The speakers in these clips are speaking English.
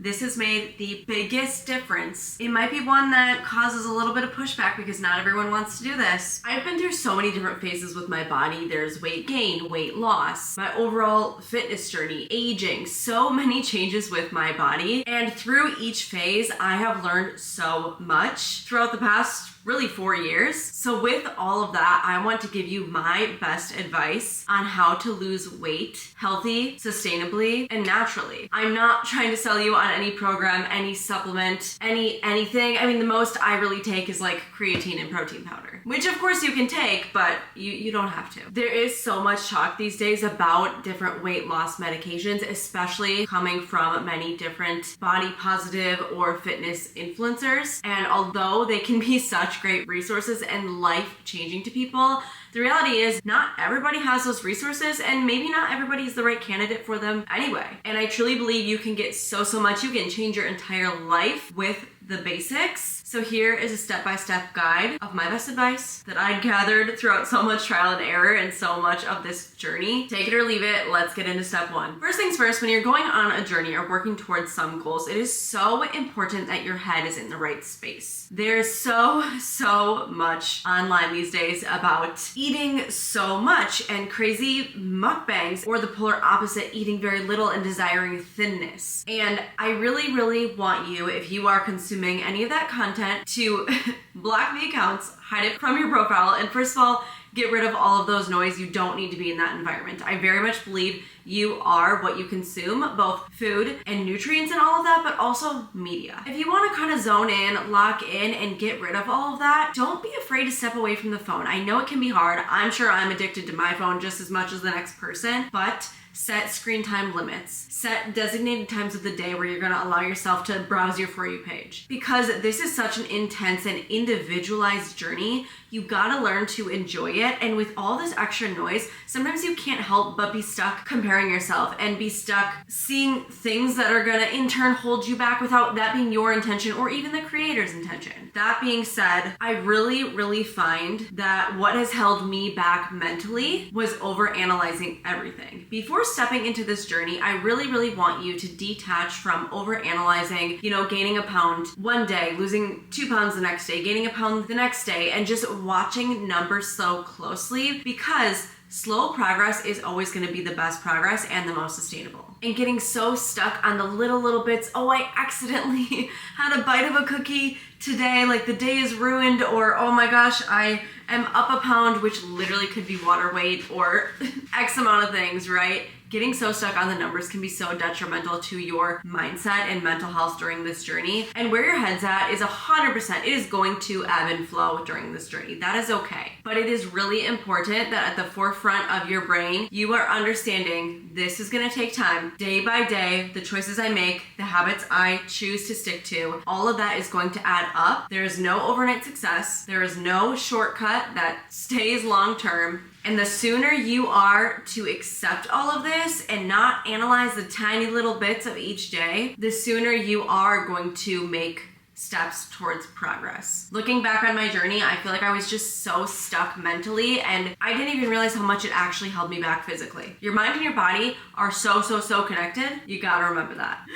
This has made the biggest difference. It might be one that causes a little bit of pushback because not everyone wants to do this. I've been through so many different phases with my body. There's weight gain, weight loss, my overall fitness journey, aging, so many changes with my body. And through each phase, I have learned so much throughout the past really 4 years. So with all of that, I want to give you my best advice on how to lose weight healthy, sustainably, and naturally. I'm not trying to sell you on any program, any supplement, anything. I mean, the most I really take is like creatine and protein powder, which of course you can take, but you don't have to. There is so much talk these days about different weight loss medications, especially coming from many different body positive or fitness influencers. And although they can be such great resources and life-changing to people, the reality is not everybody has those resources, and maybe not everybody is the right candidate for them anyway. And I truly believe you can get so much. You can change your entire life with the basics. So here is a step-by-step guide of my best advice that I'd gathered throughout so much trial and error and so much of this journey. Take it or leave it. Let's get into step one. First things first, when you're going on a journey or working towards some goals, it is so important that your head is in the right space. There's so much online these days about eating so much and crazy mukbangs, or the polar opposite, eating very little and desiring thinness. And I really want you, if you are consuming any of that content, to block the accounts, hide it from your profile, and first of all, get rid of all of those noise. You don't need to be in that environment. I very much believe you are what you consume, both food and nutrients and all of that, but also media. If you want to kind of zone in, lock in, and get rid of all of that, don't be afraid to step away from the phone. I know it can be hard. I'm sure I'm addicted to my phone just as much as the next person, but set screen time limits. Set designated times of the day where you're going to allow yourself to browse your For You page. Because this is such an intense and individualized journey, you gotta learn to enjoy it. And with all this extra noise, sometimes you can't help but be stuck comparing yourself and be stuck seeing things that are gonna in turn hold you back without that being your intention or even the creator's intention. That being said, I really find that what has held me back mentally was overanalyzing everything. Before stepping into this journey, I really want you to detach from overanalyzing, gaining a pound one day, losing 2 pounds the next day, gaining a pound the next day, and just watching numbers so closely, because slow progress is always going to be the best progress and the most sustainable. And getting so stuck on the little bits, oh, I accidentally had a bite of a cookie today, like the day is ruined, or oh my gosh, I am up a pound, which literally could be water weight or X amount of things, right? Getting so stuck on the numbers can be so detrimental to your mindset and mental health during this journey. And where your head's at is 100%, it is going to ebb and flow during this journey. That is okay. But it is really important that at the forefront of your brain, you are understanding this is gonna take time. Day by day, the choices I make, the habits I choose to stick to, all of that is going to add up. There is no overnight success. There is no shortcut that stays long term. And the sooner you are to accept all of this and not analyze the tiny little bits of each day, the sooner you are going to make steps towards progress. Looking back on my journey, I feel like I was just so stuck mentally, and I didn't even realize how much it actually held me back physically. Your mind and your body are so connected. You gotta remember that.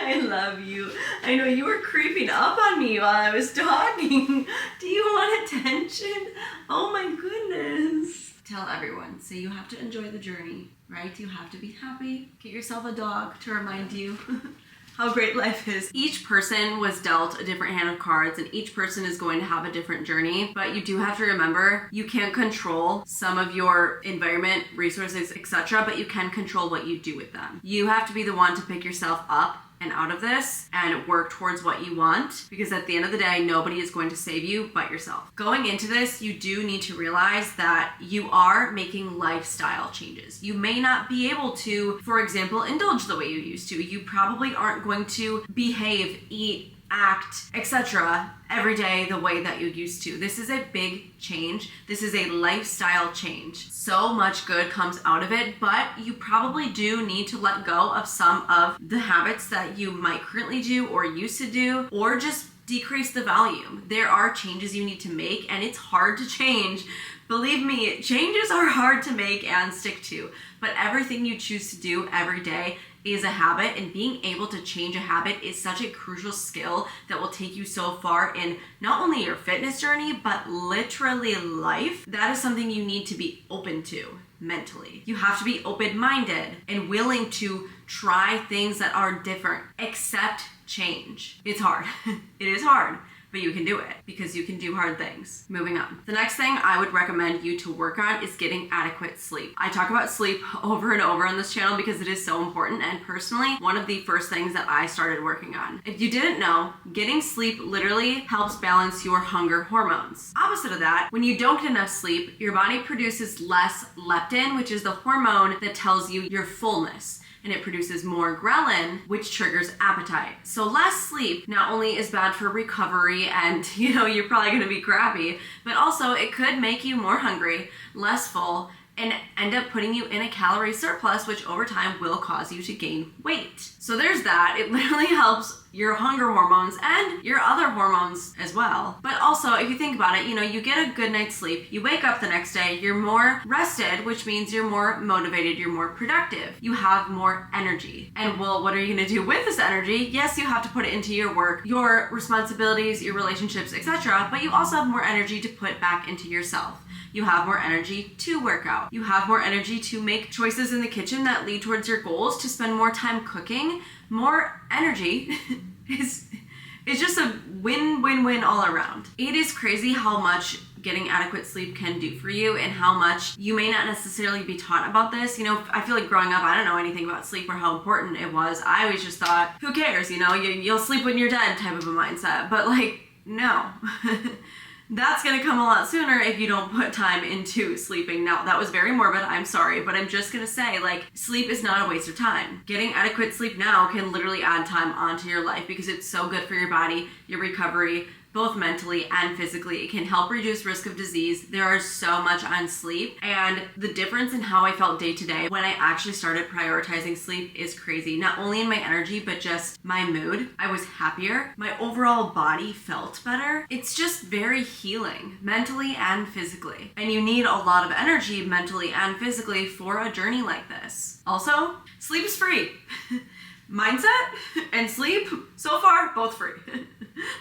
I love you. I know you were creeping up on me while I was talking. Do you want attention? Oh my goodness. Tell everyone. So you have to enjoy the journey, right? You have to be happy. Get yourself a dog to remind you how great life is. Each person was dealt a different hand of cards, and each person is going to have a different journey, but you do have to remember you can't control some of your environment, resources, etc., but you can control what you do with them. You have to be the one to pick yourself up and out of this and work towards what you want, because at the end of the day, nobody is going to save you but yourself. Going into this, you do need to realize that you are making lifestyle changes. You may not be able to, for example, indulge the way you used to. You probably aren't going to behave, eat, act, etc. every day the way that you used to. This is a big change. This is a lifestyle change. So much good comes out of it, but you probably do need to let go of some of the habits that you might currently do or used to do, or just decrease the volume. There are changes you need to make, and it's hard to change. Believe me, changes are hard to make and stick to, but everything you choose to do every day is a habit, and being able to change a habit is such a crucial skill that will take you so far in not only your fitness journey, but literally life. That is something you need to be open to mentally. You have to be open-minded and willing to try things that are different. Accept change. It's hard. It is hard. But you can do it because you can do hard things. Moving on. The next thing I would recommend you to work on is getting adequate sleep. I talk about sleep over and over on this channel because it is so important, and personally, one of the first things that I started working on. If you didn't know, getting sleep literally helps balance your hunger hormones. Opposite of that, when you don't get enough sleep, your body produces less leptin, which is the hormone that tells you your fullness. And it produces more ghrelin, which triggers appetite. So less sleep not only is bad for recovery and, you're probably gonna be crappy, but also it could make you more hungry, less full, and end up putting you in a calorie surplus, which over time will cause you to gain weight. So there's that. It literally helps your hunger hormones and your other hormones as well. But also, if you think about it, you get a good night's sleep, you wake up the next day, you're more rested, which means you're more motivated, you're more productive, you have more energy. And well, what are you gonna do with this energy? Yes, you have to put it into your work, your responsibilities, your relationships, etc., but you also have more energy to put back into yourself. You have more energy to work out. You have more energy to make choices in the kitchen that lead towards your goals, to spend more time cooking. More energy is just a win-win-win all around. It is crazy how much getting adequate sleep can do for you and how much you may not necessarily be taught about this. I feel like growing up, I don't know anything about sleep or how important it was. I always just thought, who cares? You'll sleep when you're dead type of a mindset. But no. That's gonna come a lot sooner if you don't put time into sleeping. Now, that was very morbid, I'm sorry, but I'm just gonna say, sleep is not a waste of time. Getting adequate sleep now can literally add time onto your life because it's so good for your body, your recovery, both mentally and physically. It can help reduce risk of disease. There is so much on sleep, and the difference in how I felt day to day when I actually started prioritizing sleep is crazy. Not only in my energy, but just my mood. I was happier. My overall body felt better. It's just very healing, mentally and physically. And you need a lot of energy mentally and physically for a journey like this. Also, sleep is free. Mindset and sleep, so far, both free.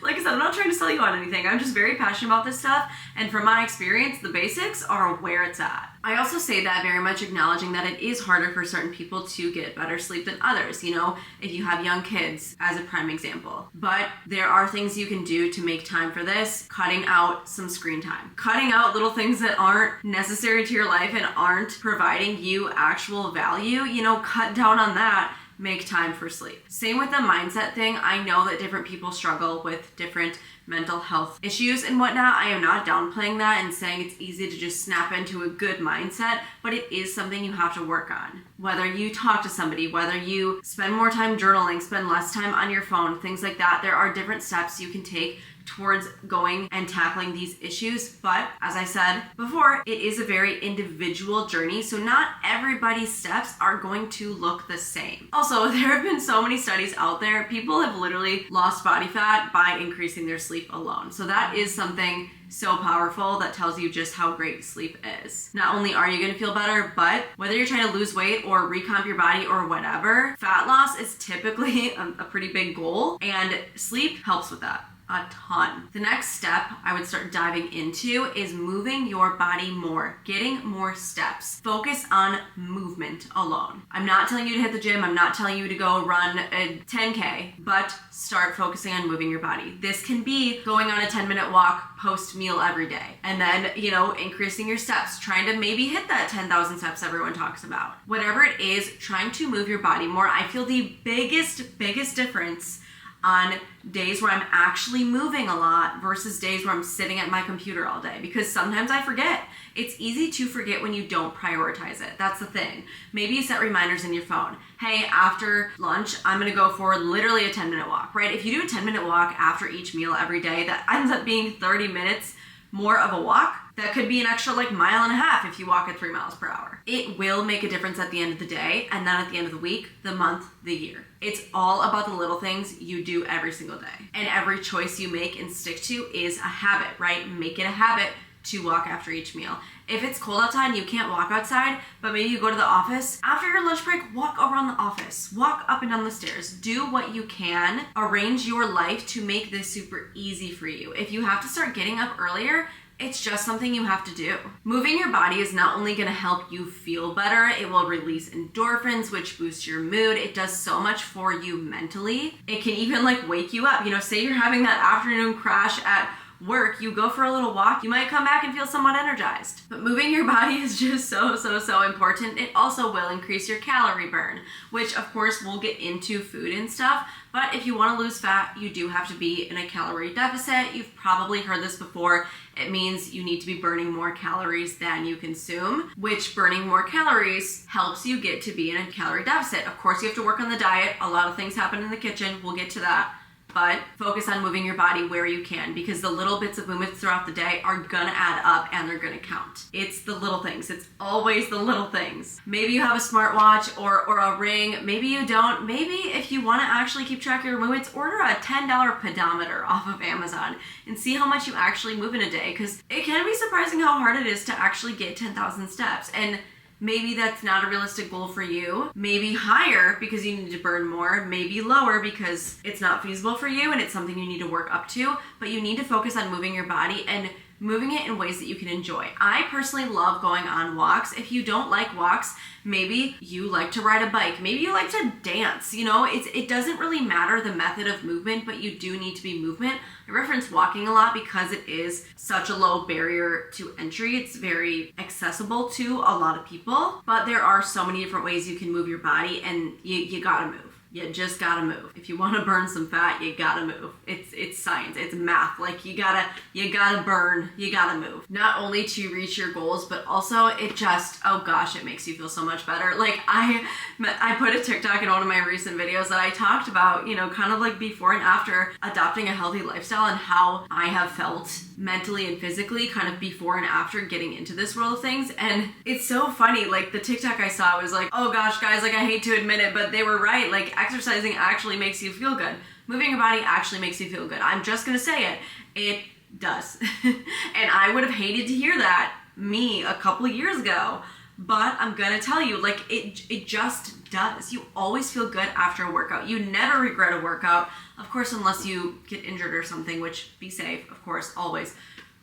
Like I said, I'm not trying to sell you on anything. I'm just very passionate about this stuff. And from my experience, the basics are where it's at. I also say that very much acknowledging that it is harder for certain people to get better sleep than others. If you have young kids as a prime example. But there are things you can do to make time for this. Cutting out some screen time. Cutting out little things that aren't necessary to your life and aren't providing you actual value. Cut down on that. Make time for sleep. Same with the mindset thing. I know that different people struggle with different mental health issues and whatnot. I am not downplaying that and saying it's easy to just snap into a good mindset, but it is something you have to work on. Whether you talk to somebody, whether you spend more time journaling, spend less time on your phone, things like that, there are different steps you can take towards going and tackling these issues. But as I said before, it is a very individual journey, so not everybody's steps are going to look the same. Also, there have been so many studies out there. People have literally lost body fat by increasing their sleep alone. So that is something so powerful that tells you just how great sleep is. Not only are you going to feel better, but whether you're trying to lose weight or recomp your body or whatever, fat loss is typically a pretty big goal, and sleep helps with that. A ton. The next step I would start diving into is moving your body more, getting more steps. Focus on movement alone. I'm not telling you to hit the gym. I'm not telling you to go run a 10K, but start focusing on moving your body. This can be going on a 10-minute walk post-meal every day. And then, increasing your steps, trying to maybe hit that 10,000 steps everyone talks about. Whatever it is, trying to move your body more. I feel the biggest difference on days where I'm actually moving a lot versus days where I'm sitting at my computer all day, because sometimes I forget. It's easy to forget when you don't prioritize it. That's the thing. Maybe you set reminders in your phone. Hey, after lunch, I'm gonna go for literally a 10-minute walk, right? If you do a 10-minute walk after each meal every day, that ends up being 30 minutes more of a walk. That could be an extra mile and a half if you walk at 3 miles per hour. It will make a difference at the end of the day, and then at the end of the week, the month, the year. It's all about the little things you do every single day. And every choice you make and stick to is a habit, right? Make it a habit to walk after each meal. If it's cold outside and you can't walk outside, but maybe you go to the office, after your lunch break, walk around the office, walk up and down the stairs, do what you can, arrange your life to make this super easy for you. If you have to start getting up earlier, it's just something you have to do. Moving your body is not only gonna help you feel better, it will release endorphins, which boosts your mood. It does so much for you mentally. It can even like wake you up. You know, say you're having that afternoon crash at work, you go for a little walk, you might come back and feel somewhat energized. But moving your body is just so important. It also will increase your calorie burn, which of course we'll get into food and stuff. But if you want to lose fat, you do have to be in a calorie deficit. You've probably heard this before. It means you need to be burning more calories than you consume, which burning more calories helps you get to be in a calorie deficit. Of course, you have to work on the diet. A lot of things happen in the kitchen. We'll get to that. But focus on moving your body where you can, because the little bits of movement throughout the day are gonna add up and they're gonna count. It's the little things. It's always the little things. Maybe you have a smartwatch or a ring. Maybe you don't. Maybe if you wanna actually keep track of your movements, order a $10 pedometer off of Amazon and see how much you actually move in a day, because it can be surprising how hard it is to actually get 10,000 steps. And maybe that's not a realistic goal for you. Maybe higher because you need to burn more. Maybe lower because it's not feasible for you and it's something you need to work up to. But you need to focus on moving your body and moving it in ways that you can enjoy. I personally love going on walks. If you don't like walks, maybe you like to ride a bike. Maybe you like to dance. You know, it doesn't really matter the method of movement, but you do need to be movement. I reference walking a lot because it is such a low barrier to entry. It's very accessible to a lot of people, but there are so many different ways you can move your body, and you gotta move. You just gotta move. If you wanna burn some fat, you gotta move. It's science, it's math. Like you gotta burn, you gotta move. Not only to reach your goals, but also it just, oh gosh, it makes you feel so much better. Like I put a TikTok in one of my recent videos that I talked about, you know, kind of like before and after adopting a healthy lifestyle and how I have felt mentally and physically kind of before and after getting into this world of things. And it's so funny, like the TikTok I saw was like, oh gosh, guys, like I hate to admit it, but they were right. Like exercising actually makes you feel good. Moving your body actually makes you feel good. I'm just gonna say it. It does. And I would have hated to hear that, me, a couple of years ago. But I'm gonna tell you, like it just does. You always feel good after a workout. You never regret a workout. Of course, unless you get injured or something, which be safe, of course, always.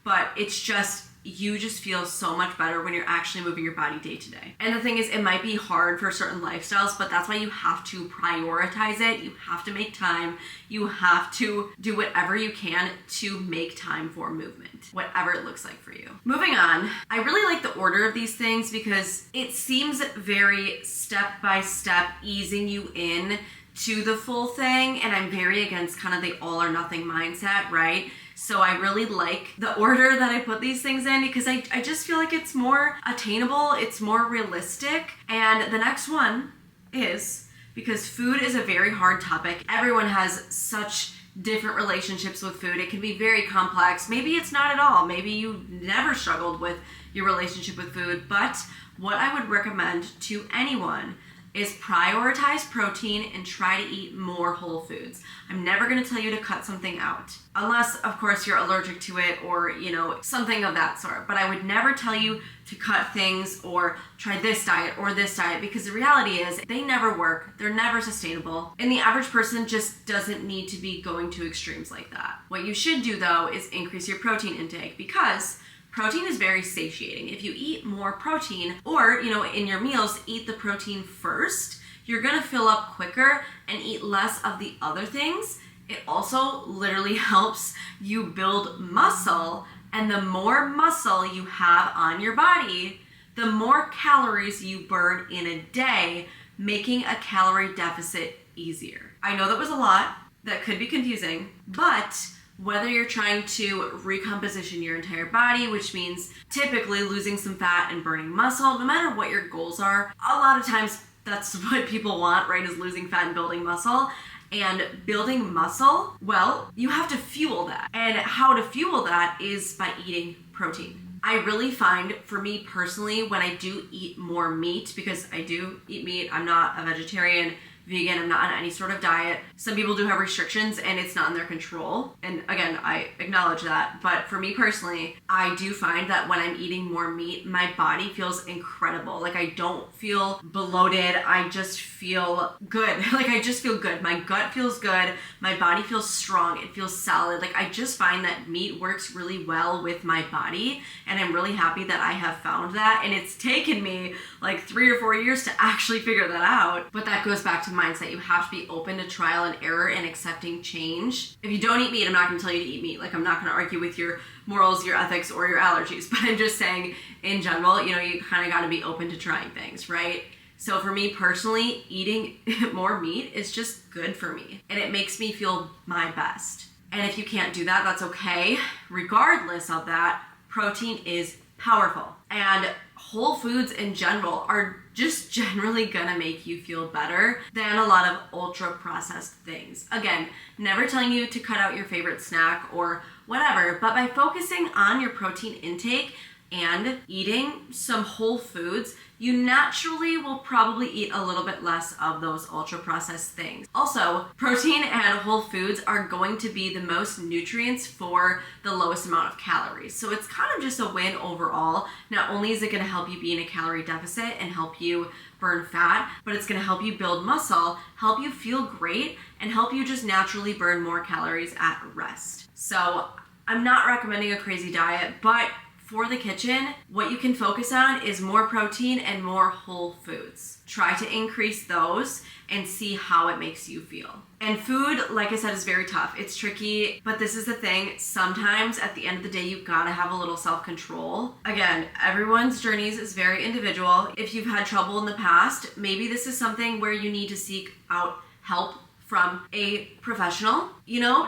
But it's just, you just feel so much better when you're actually moving your body day to day. And the thing is, it might be hard for certain lifestyles, but that's why you have to prioritize it. You have to make time. You have to do whatever you can to make time for movement, whatever it looks like for you. Moving on, I really like the order of these things because it seems very step-by-step easing you in to the full thing, and I'm very against kind of the all or nothing mindset, right? So I really like the order that I put these things in because I just feel like it's more attainable, it's more realistic. And the next one is, because food is a very hard topic. Everyone has such different relationships with food. It can be very complex. Maybe it's not at all. Maybe you never struggled with your relationship with food. But what I would recommend to anyone is prioritize protein and try to eat more whole foods. I'm never going to tell you to cut something out, unless of course you're allergic to it or, you know, something of that sort. But I would never tell you to cut things or try this diet or this diet, because the reality is they never work. They're never sustainable. And the average person just doesn't need to be going to extremes like that. What you should do though is increase your protein intake, because protein is very satiating. If you eat more protein, or, you know, in your meals, eat the protein first, you're gonna fill up quicker and eat less of the other things. It also literally helps you build muscle, and the more muscle you have on your body, the more calories you burn in a day, making a calorie deficit easier. I know that was a lot, that could be confusing, but whether you're trying to recomposition your entire body, which means typically losing some fat and burning muscle, no matter what your goals are, a lot of times that's what people want, right, is losing fat and building muscle. And building muscle, well, you have to fuel that. And how to fuel that is by eating protein. I really find, for me personally, when I do eat more meat, because I do eat meat, I'm not a vegetarian, vegan. I'm not on any sort of diet. Some people do have restrictions and it's not in their control. And again, I acknowledge that. But for me personally, I do find that when I'm eating more meat, my body feels incredible. Like I don't feel bloated. I just feel good. Like I just feel good. My gut feels good. My body feels strong. It feels solid. Like I just find that meat works really well with my body. And I'm really happy that I have found that. And it's taken me like 3 or 4 years to actually figure that out. But that goes back to mindset. You have to be open to trial and error and accepting change. If you don't eat meat, I'm not going to tell you to eat meat. Like I'm not going to argue with your morals, your ethics, or your allergies. But I'm just saying in general, you kind of got to be open to trying things, right? So for me personally, eating more meat is just good for me. And it makes me feel my best. And if you can't do that, that's okay. Regardless of that, protein is powerful. And whole foods in general are just generally gonna make you feel better than a lot of ultra processed things. Again, never telling you to cut out your favorite snack or whatever, but by focusing on your protein intake and eating some whole foods, you naturally will probably eat a little bit less of those ultra processed things. Also, protein and whole foods are going to be the most nutrients for the lowest amount of calories. So it's kind of just a win overall. Not only is it going to help you be in a calorie deficit and help you burn fat, but it's going to help you build muscle, help you feel great, and help you just naturally burn more calories at rest. So I'm not recommending a crazy diet, but for the kitchen, what you can focus on is more protein and more whole foods. Try to increase those and see how it makes you feel. And food, like I said, is very tough. It's tricky, but this is the thing. Sometimes at the end of the day, you've got to have a little self-control. Again, everyone's journeys is very individual. If you've had trouble in the past, maybe this is something where you need to seek out help from a professional,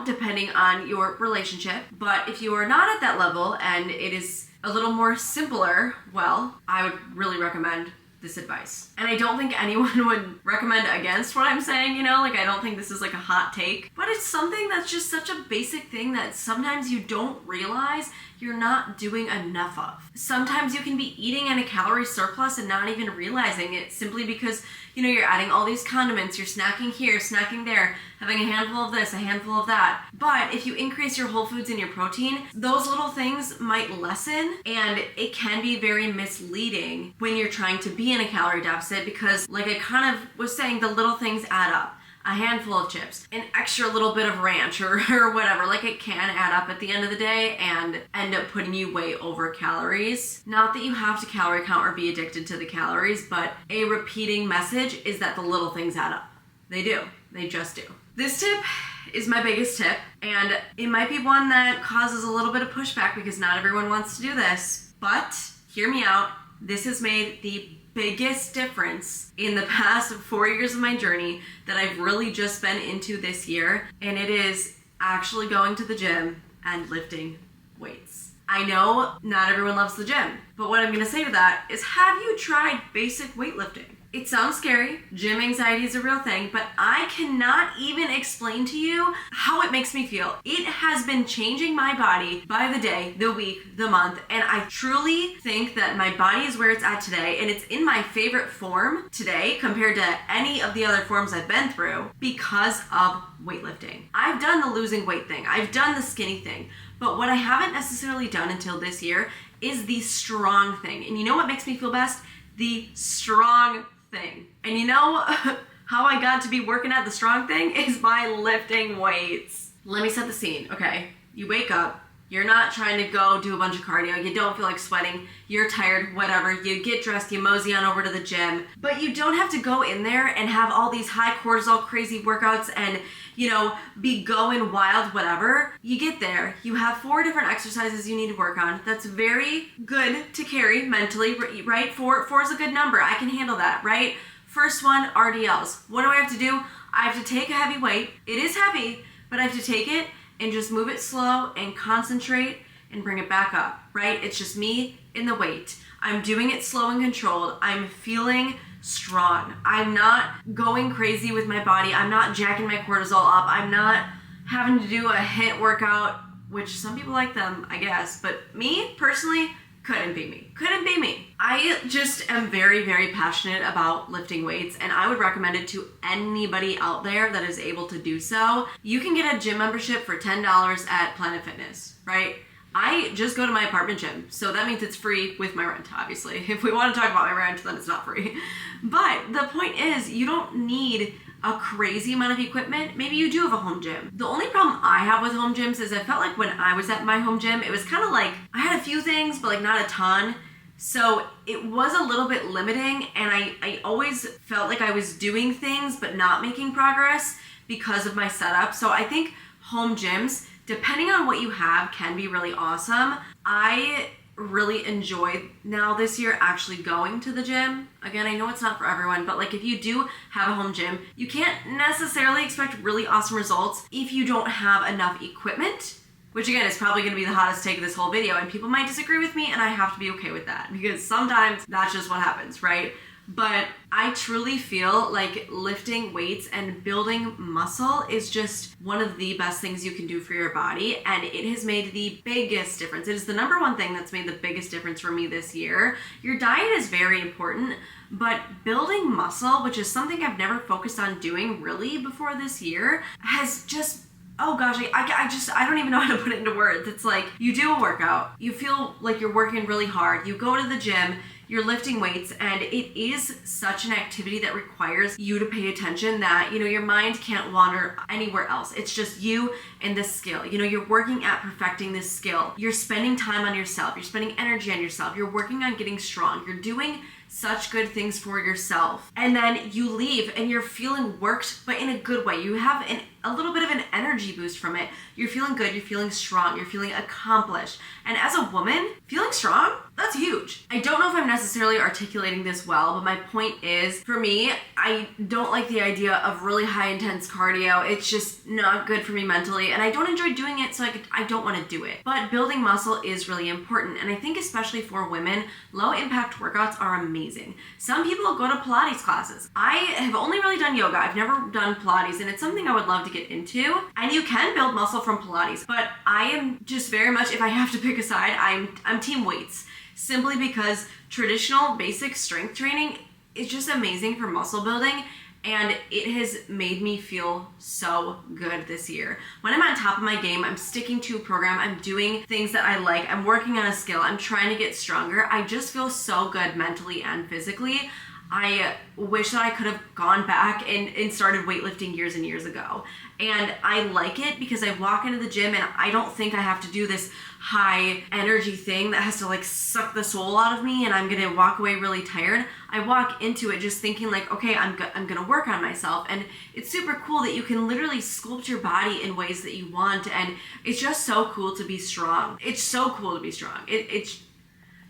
depending on your relationship. But if you are not at that level and it is a little more simpler, well, I would really recommend this advice. And I don't think anyone would recommend against what I'm saying, I don't think this is like a hot take, but it's something that's just such a basic thing that sometimes you don't realize you're not doing enough of. Sometimes you can be eating in a calorie surplus and not even realizing it simply because, you're adding all these condiments, you're snacking here, snacking there, having a handful of this, a handful of that. But if you increase your whole foods and your protein, those little things might lessen, and it can be very misleading when you're trying to be in a calorie deficit because, like I kind of was saying, the little things add up. A handful of chips, an extra little bit of ranch or whatever, like it can add up at the end of the day and end up putting you way over calories. Not that you have to calorie count or be addicted to the calories, but a repeating message is that the little things add up. They do. They just do. This tip is my biggest tip, and it might be one that causes a little bit of pushback because not everyone wants to do this, but hear me out. This has made the biggest difference in the past 4 years of my journey that I've really just been into this year, and it is actually going to the gym and lifting weights. I know not everyone loves the gym, but what I'm going to say to that is, have you tried basic weightlifting? It sounds scary. Gym anxiety is a real thing, but I cannot even explain to you how it makes me feel. It has been changing my body by the day, the week, the month, and I truly think that my body is where it's at today, and it's in my favorite form today compared to any of the other forms I've been through because of weightlifting. I've done the losing weight thing. I've done the skinny thing, but what I haven't necessarily done until this year is the strong thing. And you know what makes me feel best? The strong thing. And you know how I got to be working at the strong thing is by lifting weights. Let me set the scene, okay? You wake up, you're not trying to go do a bunch of cardio, you don't feel like sweating, you're tired, whatever, you get dressed, you mosey on over to the gym, but you don't have to go in there and have all these high cortisol crazy workouts and be going wild, whatever. You get there, you have 4 different exercises you need to work on. That's very good to carry mentally, right? 4 is a good number. I can handle that, right? First one, RDLs. What do I have to do? I have to take a heavy weight. It is heavy, but I have to take it and just move it slow and concentrate and bring it back up, right? It's just me in the weight. I'm doing it slow and controlled. I'm feeling strong. I'm not going crazy with my body. I'm not jacking my cortisol up. I'm not having to do a HIIT workout, which some people like them, I guess. But me, personally, Couldn't be me. Couldn't be me. I just am very, very passionate about lifting weights, and I would recommend it to anybody out there that is able to do so. You can get a gym membership for $10 at Planet Fitness, right? I just go to my apartment gym, so that means it's free with my rent, obviously. If we want to talk about my rent, then it's not free. But the point is, you don't need a crazy amount of equipment. Maybe you do have a home gym. The only problem I have with home gyms is I felt like when I was at my home gym, it was kind of like I had a few things, but like not a ton. So it was a little bit limiting, and I always felt like I was doing things but not making progress because of my setup. So I think home gyms, depending on what you have, can be really awesome. I really enjoy now this year actually going to the gym. Again, I know it's not for everyone, but like if you do have a home gym, you can't necessarily expect really awesome results if you don't have enough equipment, which again is probably going to be the hottest take of this whole video, and people might disagree with me, and I have to be okay with that because sometimes that's just what happens, right? But I truly feel like lifting weights and building muscle is just one of the best things you can do for your body, and it has made the biggest difference. It is the number one thing that's made the biggest difference for me this year. Your diet is very important, but building muscle, which is something I've never focused on doing really before this year, has just, oh gosh, I don't even know how to put it into words. It's like you do a workout, you feel like you're working really hard, you go to the gym, you're lifting weights, and it is such an activity that requires you to pay attention that, your mind can't wander anywhere else. It's just you and this skill. You're working at perfecting this skill. You're spending time on yourself. You're spending energy on yourself. You're working on getting strong. You're doing such good things for yourself. And then you leave and you're feeling worked, but in a good way. You have a little bit of an energy boost from it. You're feeling good, you're feeling strong, you're feeling accomplished. And as a woman, feeling strong, that's huge. I don't know if I'm necessarily articulating this well, but my point is, for me, I don't like the idea of really high intense cardio. It's just not good for me mentally, and I don't enjoy doing it, so I don't want to do it. But building muscle is really important, and I think especially for women, low impact workouts are amazing. Some people go to Pilates classes. I have only really done yoga. I've never done Pilates, and it's something I would love to get into. And you can build muscle from Pilates, but I am just very much, if I have to pick a side, I'm team weights. Simply because traditional basic strength training is just amazing for muscle building, and it has made me feel so good this year. When I'm on top of my game, I'm sticking to a program, I'm doing things that I like, I'm working on a skill, I'm trying to get stronger. I just feel so good mentally and physically. I wish that I could have gone back and started weightlifting years and years ago. And I like it because I walk into the gym and I don't think I have to do this high energy thing that has to like suck the soul out of me and I'm gonna walk away really tired. I walk into it just thinking like, okay, I'm gonna work on myself. And it's super cool that you can literally sculpt your body in ways that you want, and it's just so cool to be strong. It's so cool to be strong.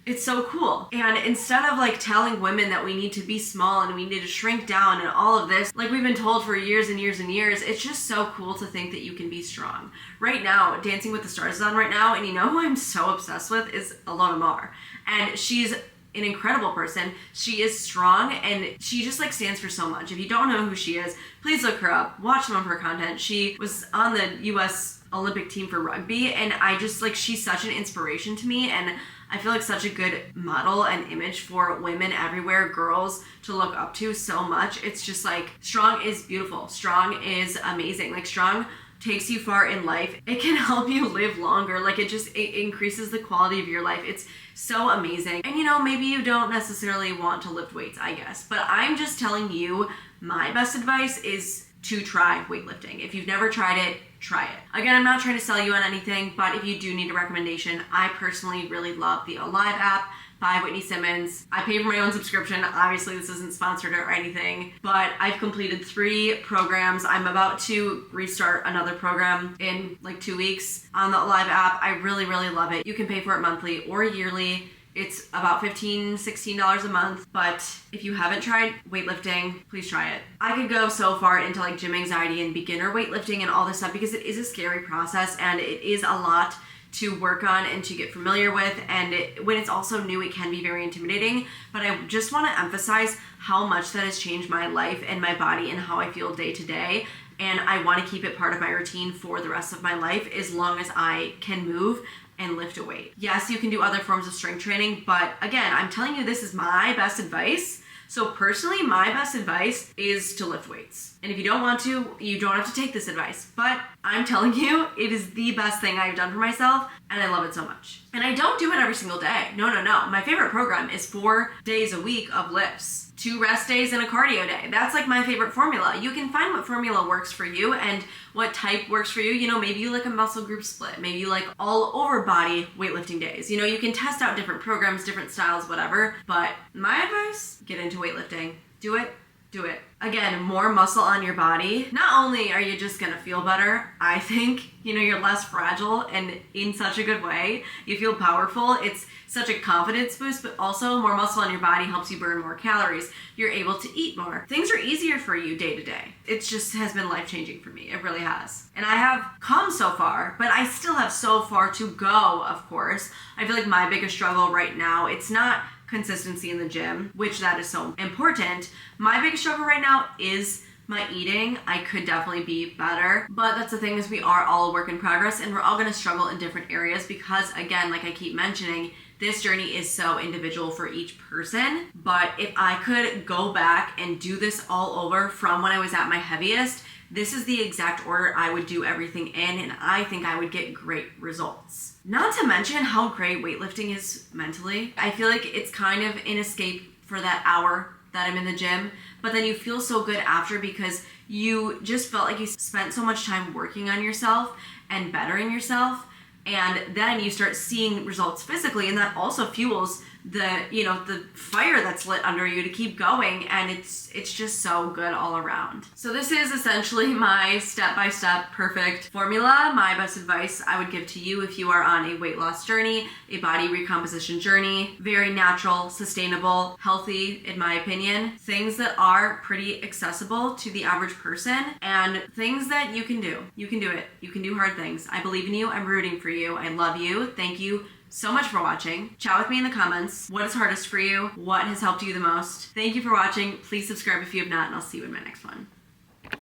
It's so cool. And instead of like telling women that we need to be small and we need to shrink down and all of this, like we've been told for years and years and years, it's just so cool to think that you can be strong. Right now, Dancing with the Stars is on right now, and who I'm so obsessed with is Alona Mar. And she's an incredible person. She is strong, and she just like stands for so much. If you don't know who she is, please look her up, watch some of her content. She was on the US Olympic team for rugby, and I just like, she's such an inspiration to me, and I feel like such a good model and image for women everywhere, girls to look up to so much. It's just like, strong is beautiful. Strong is amazing. Like strong takes you far in life. It can help you live longer. Like it increases the quality of your life. It's so amazing. And maybe you don't necessarily want to lift weights, I guess, but I'm just telling you, my best advice is to try weightlifting. If you've never tried it, try it. Again, I'm not trying to sell you on anything, but if you do need a recommendation, I personally really love the Alive app by Whitney Simmons. I pay for my own subscription. Obviously, this isn't sponsored or anything, but I've completed 3 programs. I'm about to restart another program in like 2 weeks on the Alive app. I really, really love it. You can pay for it monthly or yearly. It's about $15, $16 a month, but if you haven't tried weightlifting, please try it. I could go so far into like gym anxiety and beginner weightlifting and all this stuff because it is a scary process and it is a lot to work on and to get familiar with, and when it's also new, it can be very intimidating, but I just want to emphasize how much that has changed my life and my body and how I feel day to day, and I want to keep it part of my routine for the rest of my life as long as I can move and lift a weight. Yes, you can do other forms of strength training, but again, I'm telling you, this is my best advice. So personally, my best advice is to lift weights. And if you don't want to, you don't have to take this advice. But I'm telling you, it is the best thing I've done for myself, and I love it so much. And I don't do it every single day. No. My favorite program is 4 days a week of lifts, 2 rest days and a cardio day. That's like my favorite formula. You can find what formula works for you and what type works for you. You know, maybe you like a muscle group split. Maybe you like all over body weightlifting days. You know, you can test out different programs, different styles, whatever. But my advice, get into weightlifting. Do it. Do it. Again, more muscle on your body. Not only are you just gonna feel better, I think, you know, you're less fragile and in such a good way. You feel powerful. It's such a confidence boost, but also more muscle on your body helps you burn more calories. You're able to eat more. Things are easier for you day to day. It just has been life-changing for me. It really has. And I have come so far, but I still have so far to go, of course. I feel like my biggest struggle right now, it's not consistency in the gym, which that is so important. My biggest struggle right now is my eating. I could definitely be better, but that's the thing, is we are all a work in progress, and we're all going to struggle in different areas because, again, like I keep mentioning, this journey is so individual for each person. But if I could go back and do this all over from when I was at my heaviest, this is the exact order I would do everything in, and I think I would get great results. Not to mention how great weightlifting is mentally. I feel like it's kind of an escape for that hour that I'm in the gym, but then you feel so good after because you just felt like you spent so much time working on yourself and bettering yourself, and then you start seeing results physically, and that also fuels the fire that's lit under you to keep going, and it's just so good all around. So this is essentially my step-by-step perfect formula. My best advice I would give to you if you are on a weight loss journey, a body recomposition journey, very natural, sustainable, healthy, in my opinion, things that are pretty accessible to the average person, and things that you can do. You can do it. You can do hard things. I believe in you. I'm rooting for you. I love you. Thank you so much for watching. Chat with me in the comments. What is hardest for you? What has helped you the most? Thank you for watching. Please subscribe if you have not, and I'll see you in my next one.